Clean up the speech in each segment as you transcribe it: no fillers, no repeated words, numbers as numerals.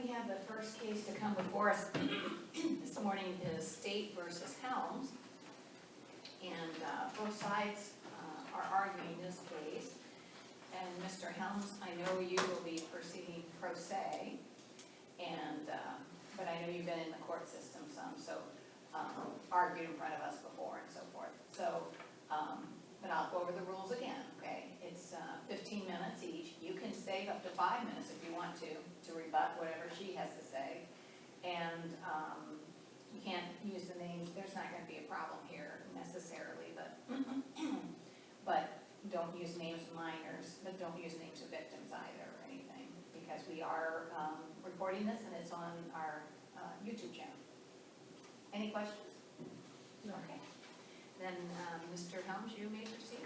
We have the first case to come before us this morning is State versus Helms. And both sides are arguing this case. And Mr. Helms, I know you will be proceeding pro se, and but I know you've been in the court system some, so argued in front of us before and so forth. So, but I'll go over the rules again, okay? It's 15 minutes each. You can save up to 5 minutes if you want to rebut whatever she has to say. And you can't use the names. There's not going to be a problem here necessarily, but but don't use names of minors, but don't use names of victims either or anything, because we are recording this and it's on our YouTube channel. Any questions? Okay. Then, Mr. Helms, you may proceed.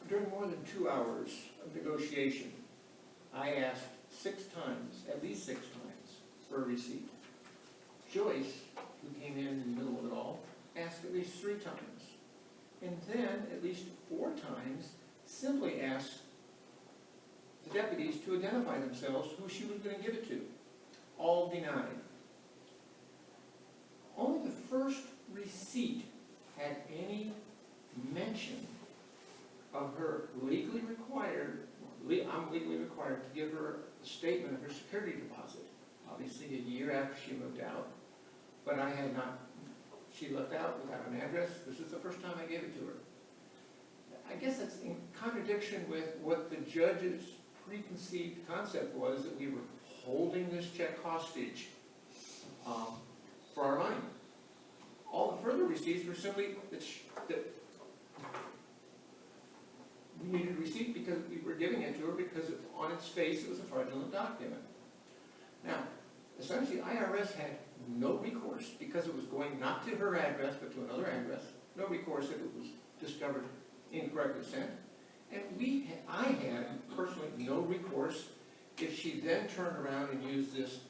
During more than 2 hours of negotiation, I asked 6 times, at least 6 times, for a receipt. Joyce, who came in the middle of it all, asked at least 3 times. And then, at least 4 times, simply asked the deputies to identify themselves who she was going to give it to. All denied. Only the first receipt had any mention of her legally required, I'm legally required to give her a statement of her security deposit. Obviously a year after she moved out, but I had not, she left out without an address. This is the first time I gave it to her. I guess that's in contradiction with what the judge's preconceived concept was, that we were holding this check hostage for our money. All the further receipts were simply that we needed a receipt because we were giving it to her because on its face it was a fraudulent document. Now, essentially IRS had no recourse because it was going not to her address but to another address. No recourse if it was discovered incorrectly sent. And I had personally no recourse if she then turned around and used this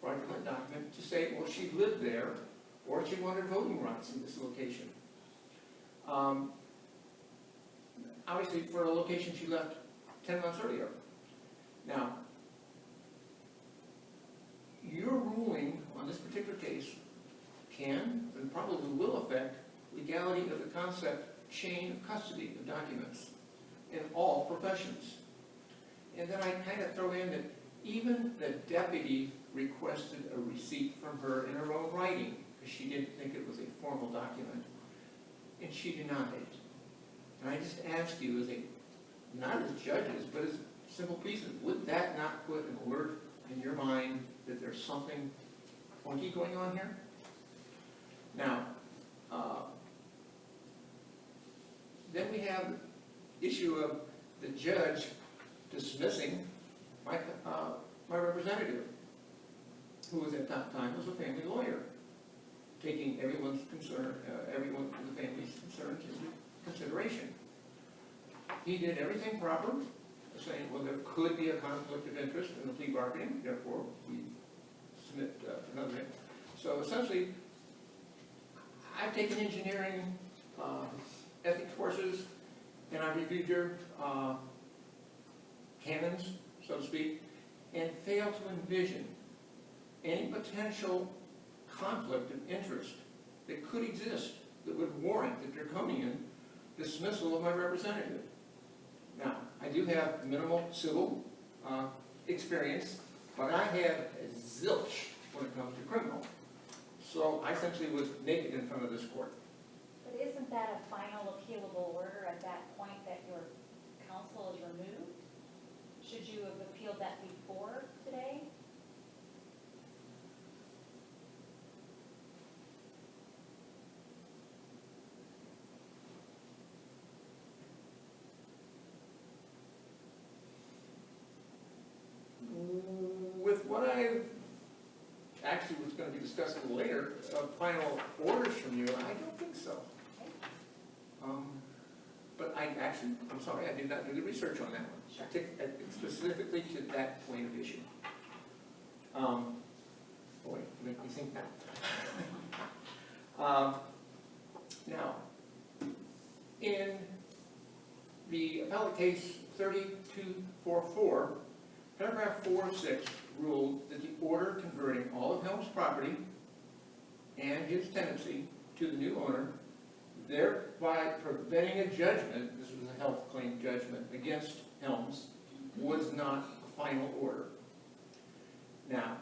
fraudulent document to say, well, she lived there or she wanted voting rights in this location. Obviously, for a location she left 10 months earlier. Now, your ruling on this particular case can and probably will affect legality of the concept chain of custody of documents in all professions. And then I kind of throw in that even the deputy requested a receipt from her in her own writing because she didn't think it was a formal document, and she denied it. And I just ask you, not as judges, but as simple pieces, would that not put an alert in your mind that there's something funky going on here? Now, then we have the issue of the judge dismissing my representative, who was at that time was a family lawyer, taking everyone's concern, everyone in the family's concerns into consideration. He did everything proper, saying, well, there could be a conflict of interest in the plea bargaining, therefore we submit another name. So essentially, I've taken engineering ethics courses, and I reviewed your canons, so to speak, and failed to envision any potential conflict of interest that could exist that would warrant the draconian dismissal of my representative. Now, I do have minimal civil experience, but I have a zilch when it comes to criminal. So I essentially was naked in front of this court. But isn't that a final appealable order at that point that your counsel is removed? Should you have appealed that before today? With what I've actually was going to be discussed a little later, final orders from you, I don't think so. But I'm sorry, I did not do the research on that one. Sure. Specifically to that point of issue. Boy, you make me think now. Now, in the appellate case 3244, paragraph 4-6 ruled that the order converting all of Helms' property and his tenancy to the new owner, thereby preventing a judgment, this was a health claim judgment, against Helms, was not a final order. Now,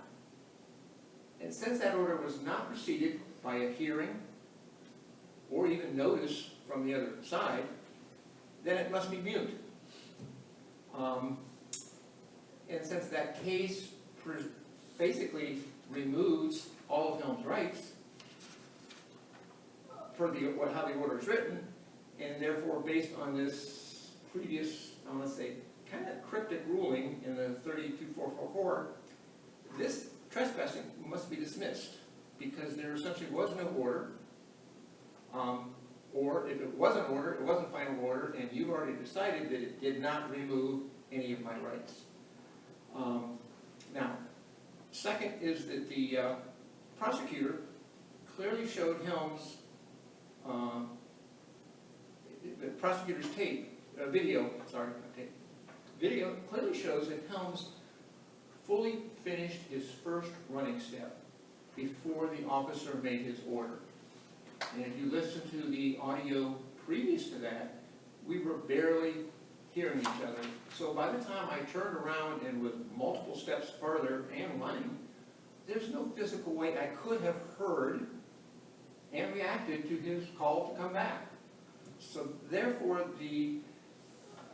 and since that order was not preceded by a hearing or even notice from the other side, then it must be mute. And since that case basically removes all of Helms' rights for how the order is written, and therefore based on this previous, I want to say, kind of cryptic ruling in the 32444, this trespassing must be dismissed because there essentially was no order, or if it was an order, it wasn't final order, and you've already decided that it did not remove any of my rights. Now, second is that the prosecutor clearly showed Helms, the prosecutor's video clearly shows that Helms fully finished his first running step before the officer made his order. And if you listen to the audio previous to that, we were barely hearing each other. So by the time I turned around and was multiple steps further and running, there's no physical way I could have heard and reacted to his call to come back. So therefore, the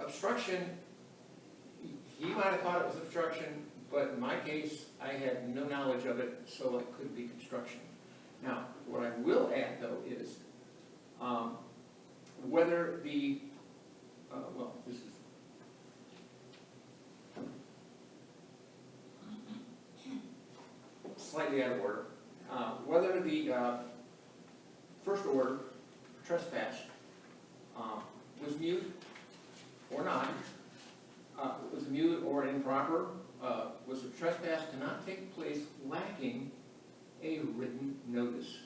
obstruction, he might have thought it was obstruction, but in my case, I had no knowledge of it, so it could be construction. Now, what I will add, though, is whether the, well, this is, slightly out of order, whether the first order, trespass, was mute or not, was mute or improper, was the trespass cannot take place lacking a written notice.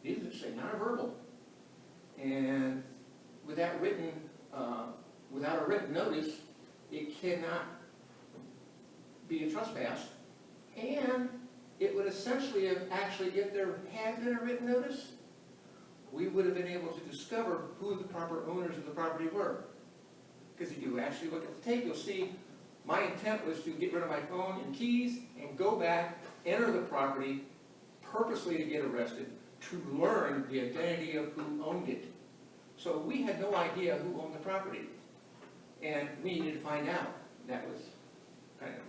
These are say not a verbal. And without a written notice, it cannot be a trespass. And it would essentially have actually, if there had been a written notice, we would have been able to discover who the proper owners of the property were. Because if you actually look at the tape, you'll see my intent was to get rid of my phone and keys and go back, enter the property, purposely to get arrested, to learn the identity of who owned it. So we had no idea who owned the property. And we needed to find out. That was kind of,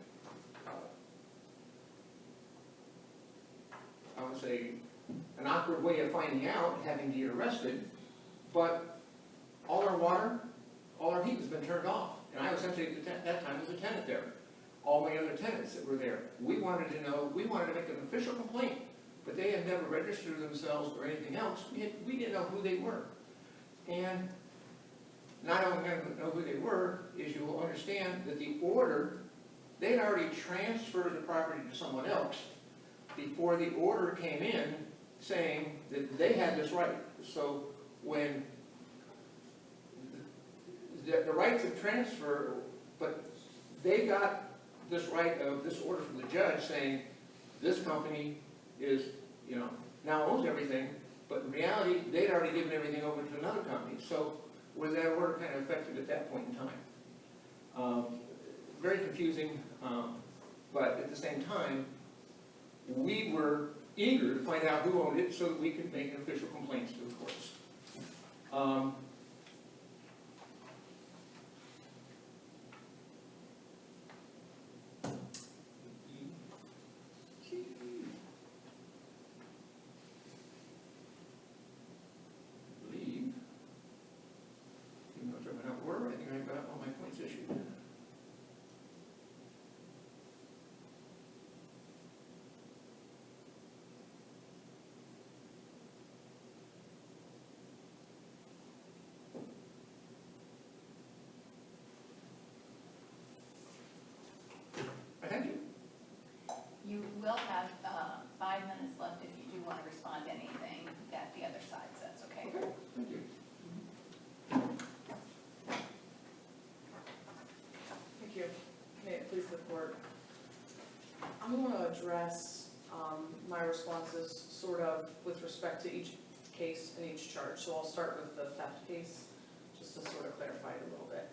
I would say, an awkward way of finding out, having to get arrested. But all our water, all our heat has been turned off. And I essentially, at that time, was a tenant there. All my other tenants that were there. We wanted to know, we wanted to make an official complaint, but they had never registered themselves or anything else. We didn't know who they were. And not only going to know who they were, is you will understand that the order, they had already transferred the property to someone else before the order came in saying that they had this right. So when the rights of transfer, but they got this right of this order from the judge saying this company is, now owns everything, but in reality, they'd already given everything over to another company. So was that order kind of effective at that point in time? Very confusing, but at the same time, we were eager to find out who owned it so that we could make an official complaint to the courts. I think I got all my points issued. Court. I'm going to address my responses sort of with respect to each case and each charge. So I'll start with the theft case, just to sort of clarify it a little bit.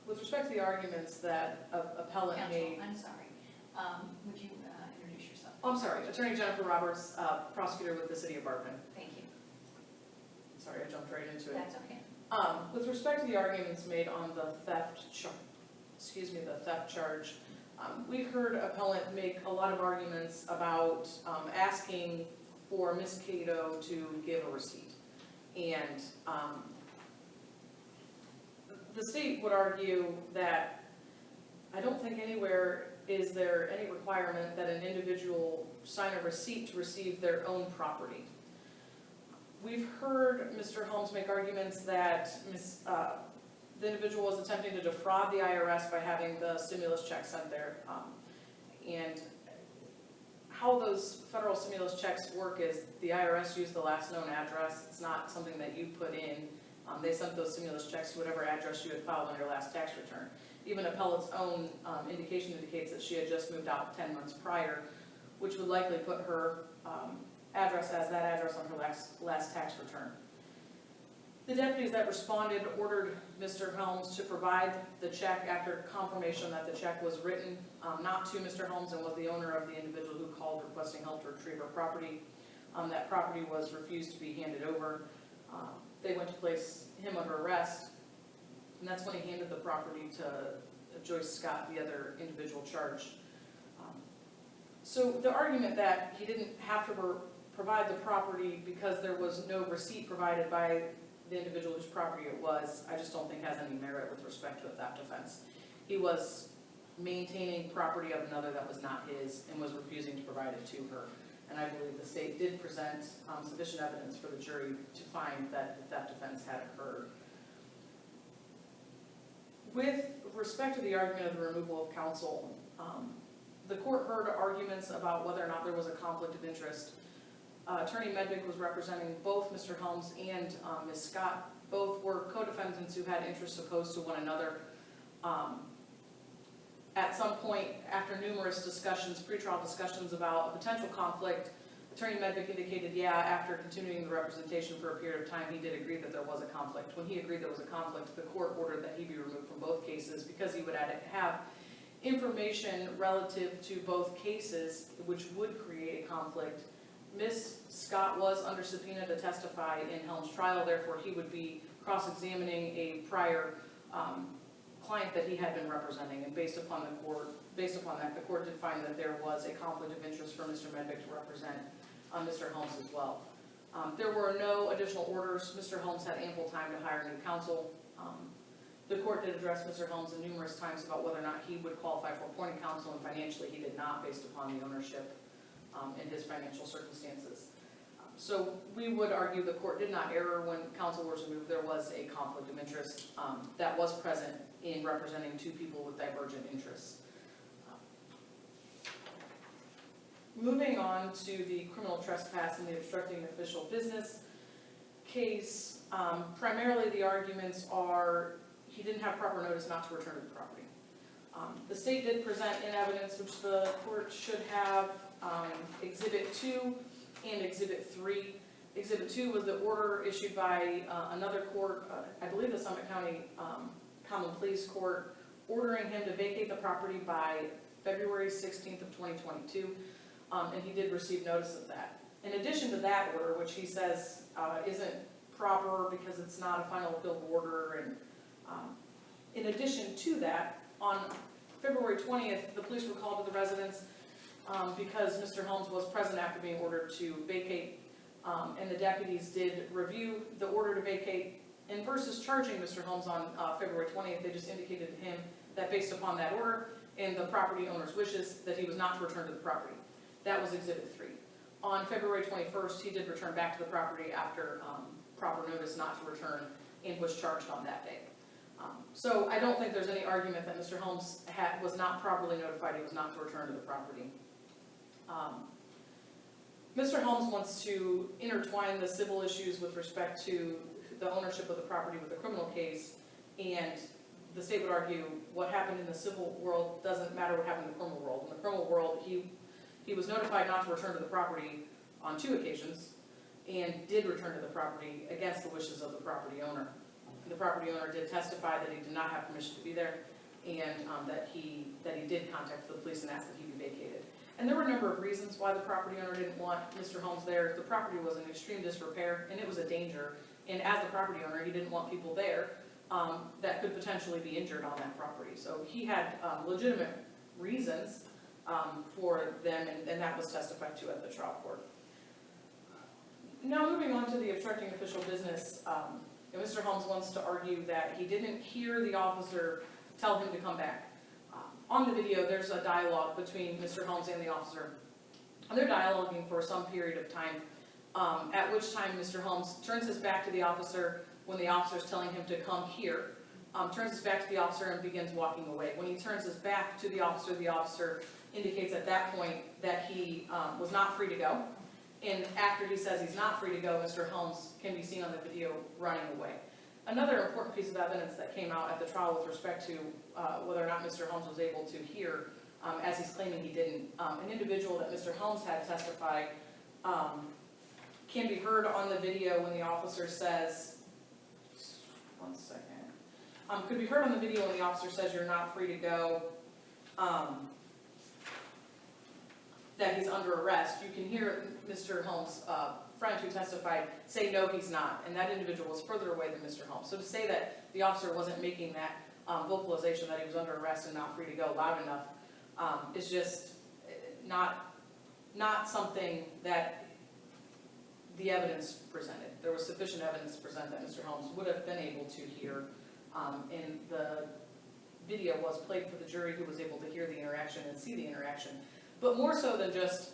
With respect to the arguments that appellant made. Counsel, I'm sorry. Would you introduce yourself? Oh, I'm sorry, Attorney Jennifer Roberts, prosecutor with the City of Barton. Thank you. Sorry, I jumped right into it. That's okay. With respect to the arguments made on the theft charge, we heard appellant make a lot of arguments about asking for Ms. Cato to give a receipt. And the state would argue that I don't think anywhere is there any requirement that an individual sign a receipt to receive their own property. We've heard Mr. Helms make arguments that the individual was attempting to defraud the IRS by having the stimulus check sent there. And how those federal stimulus checks work is the IRS used the last known address. It's not something that you put in. They sent those stimulus checks to whatever address you had filed on your last tax return. Even appellant's own indication indicates that she had just moved out 10 months prior, which would likely put her address as that address on her last tax return. The deputies that responded ordered Mr. Helms to provide the check after confirmation that the check was written not to Mr. Helms and was the owner of the individual who called requesting help to retrieve her property. That property was refused to be handed over. They went to place him under arrest, and that's when he handed the property to Joyce Scott, the other individual charged. So the argument that he didn't have to provide the property because there was no receipt provided by the individual whose property it was, I just don't think has any merit with respect to a theft offense. He was maintaining property of another that was not his and was refusing to provide it to her. And I believe the state did present sufficient evidence for the jury to find that the theft offense had occurred. With respect to the argument of the removal of counsel, the court heard arguments about whether or not there was a conflict of interest. Attorney Medvick was representing both Mr. Helms and Ms. Scott. Both were co-defendants who had interests opposed to one another. At some point, after numerous discussions, pretrial discussions about a potential conflict, Attorney Medvick indicated, yeah, after continuing the representation for a period of time, he did agree that there was a conflict. When he agreed there was a conflict, the court ordered that he be removed from both cases because he would have information relative to both cases which would create a conflict. Ms. Scott was under subpoena to testify in Helms' trial, therefore he would be cross-examining a prior client that he had been representing, and based upon that, the court did find that there was a conflict of interest for Mr. Medvick to represent Mr. Helms as well. There were no additional orders. Mr. Helms had ample time to hire new counsel. The court did address Mr. Helms numerous times about whether or not he would qualify for appointing counsel, and financially he did not, based upon the ownership and his financial circumstances. So we would argue the court did not err when counsel was removed. There was a conflict of interest that was present in representing two people with divergent interests. Moving on to the criminal trespass and the obstructing official business case, primarily the arguments are he didn't have proper notice not to return to the property. The state did present in evidence, which the court should have, Exhibit 2 and Exhibit 3. Exhibit 2 was the order issued by another court, I believe the Summit County Common Pleas Court, ordering him to vacate the property by February 16th of 2022, and he did receive notice of that. In addition to that order, which he says isn't proper because it's not a final appeal order, and in addition to that, on February 20th, the police were called to the residence because Mr. Helms was present after being ordered to vacate, and the deputies did review the order to vacate, and versus charging Mr. Helms on February 20th, they just indicated to him that based upon that order and the property owner's wishes, that he was not to return to the property. That was Exhibit 3. On February 21st, he did return back to the property after proper notice not to return and was charged on that day. So I don't think there's any argument that Mr. Helms was not properly notified he was not to return to the property. Mr. Helms wants to intertwine the civil issues with respect to the ownership of the property with the criminal case, and the state would argue what happened in the civil world doesn't matter what happened in the criminal world. In the criminal world, he was notified not to return to the property on 2 occasions and did return to the property against the wishes of the property owner. The property owner did testify that he did not have permission to be there and that he did contact the police and ask that he be vacated. And there were a number of reasons why the property owner didn't want Mr. Helms there. The property was in extreme disrepair and it was a danger. And as the property owner, he didn't want people there that could potentially be injured on that property. So he had legitimate reasons for them, and that was testified to at the trial court. Now moving on to the obstructing official business, Mr. Helms wants to argue that he didn't hear the officer tell him to come back. On the video, there's a dialogue between Mr. Helms and the officer. And they're dialoguing for some period of time, at which time Mr. Helms turns his back to the officer when the officer is telling him to come here, turns his back to the officer and begins walking away. When he turns his back to the officer indicates at that point that he was not free to go. And after he says he's not free to go, Mr. Helms can be seen on the video running away. Another important piece of evidence that came out at the trial with respect to whether or not Mr. Helms was able to hear, as he's claiming he didn't, an individual that Mr. Helms had testified can be heard on the video when the officer says, one second, could be heard on the video when the officer says you're not free to go, that he's under arrest. You can hear Mr. Helms' friend who testified say no, he's not, and that individual was further away than Mr. Helms. So to say that the officer wasn't making that vocalization that he was under arrest and not free to go loud enough is just not something that the evidence presented. There was sufficient evidence to present that Mr. Helms would have been able to hear, and the video was played for the jury who was able to hear the interaction and see the interaction. But more so than just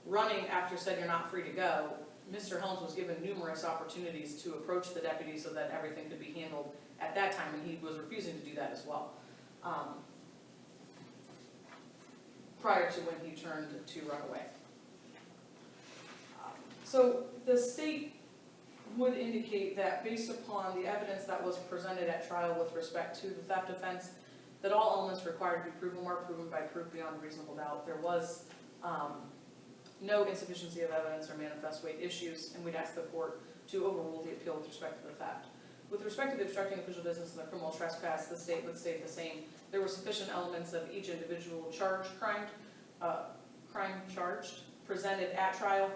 running after said you're not free to go, Mr. Helms was given numerous opportunities to approach the deputy so that everything could be handled at that time, and he was refusing to do that as well. Prior to when he turned to run away. So the state would indicate that based upon the evidence that was presented at trial with respect to the theft offense, that all elements required to be proven were proven by proof beyond reasonable doubt. There was no insufficiency of evidence or manifest weight issues, and we'd ask the court to overrule the appeal with respect to the theft. With respect to the obstructing official business and the criminal trespass, the state would state the same. There were sufficient elements of each individual crime charged, presented at trial.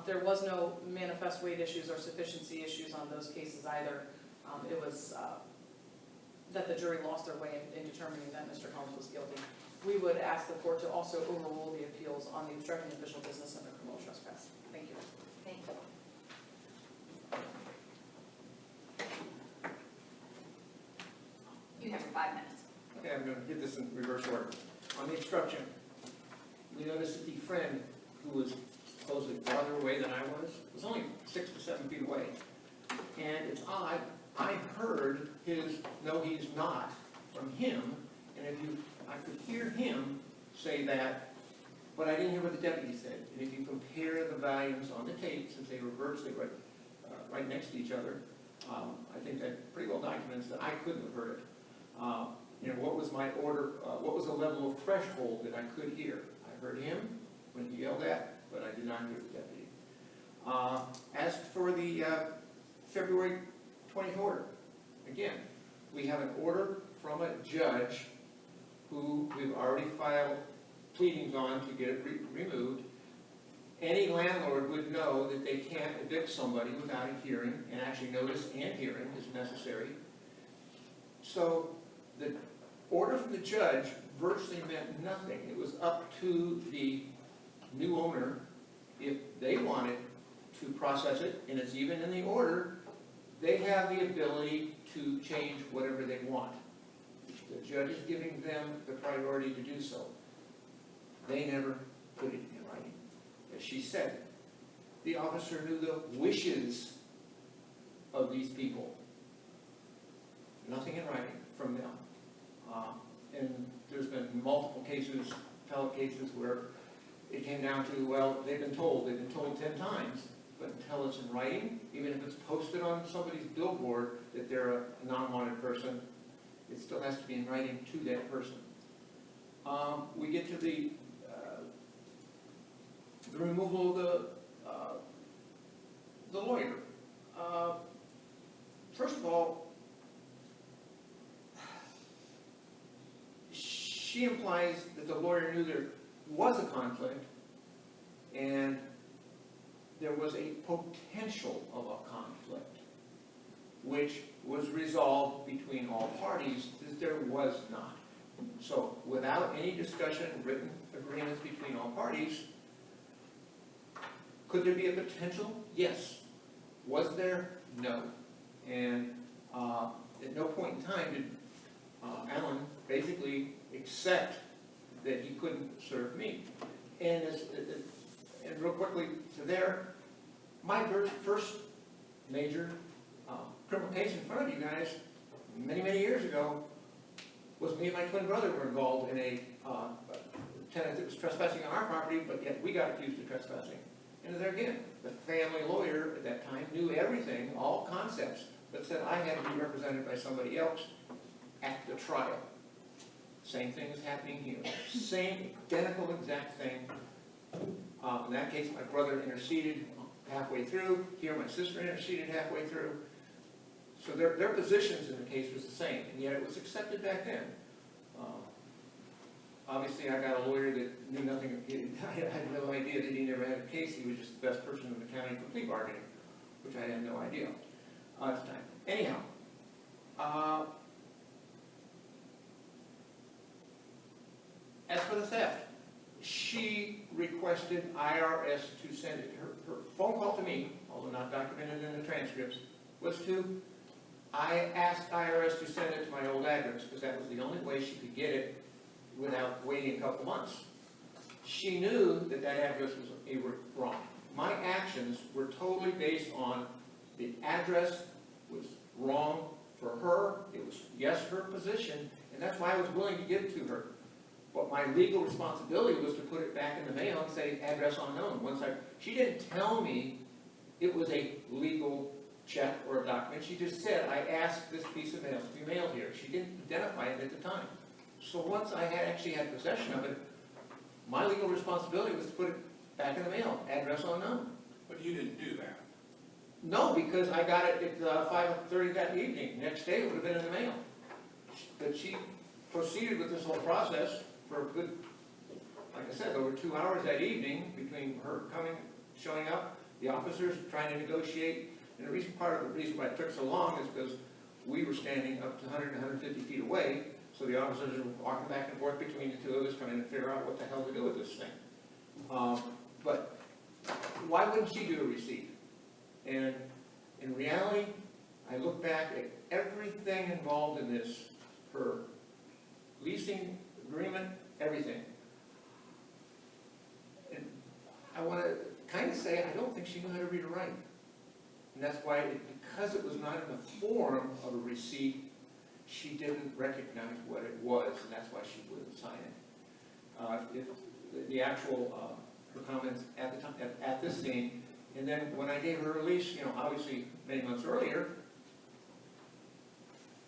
There was no manifest weight issues or sufficiency issues on those cases either. It was that the jury lost their way in determining that Mr. Helms was guilty. We would ask the court to also overrule the appeals on the obstructing official business and the criminal trespass. Thank you. Thank you. You have your 5 minutes. Okay, I'm going to get this in reverse order. On the obstruction, we noticed that the friend who was supposedly farther away than I was only 6 to 7 feet away. And it's odd, I heard his "no, he's not" from him, and I could hear him say that, but I didn't hear what the deputy said. And if you compare the volumes on the tape, since they were virtually right next to each other, I think that pretty well documents that I couldn't have heard it. What was my order, what was the level of threshold that I could hear? I heard him when he yelled at, but I did not hear the deputy. As for the February 20th order, again, we have an order from a judge who we've already filed pleadings on to get it removed. Any landlord would know that they can't evict somebody without a hearing, and actually notice and hearing is necessary. So the order from the judge virtually meant nothing. It was up to the new owner if they wanted to process it, and it's even in the order, they have the ability to change whatever they want. The judge is giving them the priority to do so. They never put it in writing. As she said, the officer knew the wishes of these people. Nothing in writing from them. And there's been multiple cases, appellate cases, where it came down to, well, they've been told 10 times, but until it's in writing, even if it's posted on somebody's billboard that they're a non-wanted person, It still has to be in writing to that person. We get to the removal of the lawyer. First of all, she implies that the lawyer knew there was a conflict and there was a potential of a conflict, which was resolved between all parties that there was not. So without any discussion, written agreements between all parties, could there be a potential? Yes. Was there? No. And at no point in time did Alan basically accept that he couldn't serve me. And real quickly to there, my first major criminal case in front of you guys, many, many years ago, was me and my twin brother were involved in a tenant that was trespassing on our property, but yet we got accused of trespassing. And there again, the family lawyer at that time knew everything, all concepts, but said I had to be represented by somebody else at the trial. Same thing is happening here. Same, identical exact thing. In that case, my brother interceded halfway through. Here, my sister interceded halfway through. So their positions in the case was the same, and yet it was accepted back then. Obviously, I got a lawyer that knew nothing. I had no idea that he never had a case. He was just the best person in the county for plea bargaining, which I had no idea at the time. Anyhow, as for the theft, she requested IRS to send it. Her phone call to me, although not documented in the transcripts, was to, I asked IRS to send it to my old address because that was the only way she could get it without waiting a couple months. She knew that that address was wrong. My actions were totally based on the address was wrong for her. It was, yes, her position, and that's why I was willing to give it to her. But my legal responsibility was to put it back in the mail and say address unknown. She didn't tell me it was a legal check or a document. She just said, I asked this piece of mail to be mailed here. She didn't identify it at the time. So once I actually had possession of it, my legal responsibility was to put it back in the mail, address unknown. But you didn't do that. No, because I got it at 5:30 that evening. Next day it would have been in the mail. But she proceeded with this whole process for a good, like I said, over 2 hours that evening between her showing up, the officers trying to negotiate. And the reason, part of the reason why it took so long is because we were standing up to 100 and 150 feet away. So the officers were walking back and forth between the two of us trying to figure out what the hell to do with this thing. But why wouldn't she do a receipt? And in reality, I look back at everything involved in this, her leasing agreement, everything. And I want to kind of say I don't think she knew how to read or write. And that's why, because it was not in the form of a receipt, she didn't recognize what it was, and that's why she wouldn't sign it. The actual, her comments at the time, at this scene, and then when I gave her a lease, obviously many months earlier,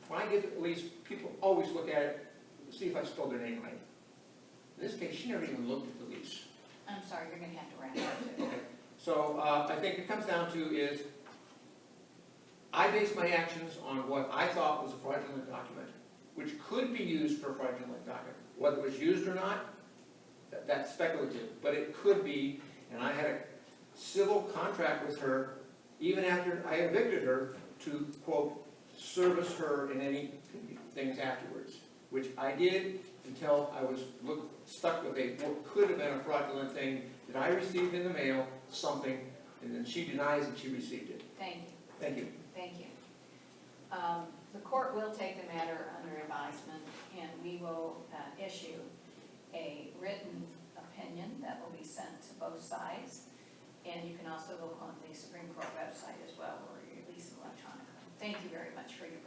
when I give a lease, people always look at it, see if I spelled their name right. In this case, she never even looked at the lease. I'm sorry, you're gonna have to wrap up too. Okay. So I think it comes down to is, I based my actions on what I thought was a fraudulent document, which could be used for a fraudulent document. Whether it was used or not, that's speculative, but it could be, and I had a civil contract with her, even after I evicted her, to, quote, service her in any things afterwards, which I did until I was stuck with what could have been a fraudulent thing that I received in the mail, something, and then she denies that she received it. Thank you. Thank you. Thank you. The court will take the matter under advisement, and we will issue a written opinion that will be sent to both sides. And you can also look on the Supreme Court website as well, or release it electronically. Thank you very much for your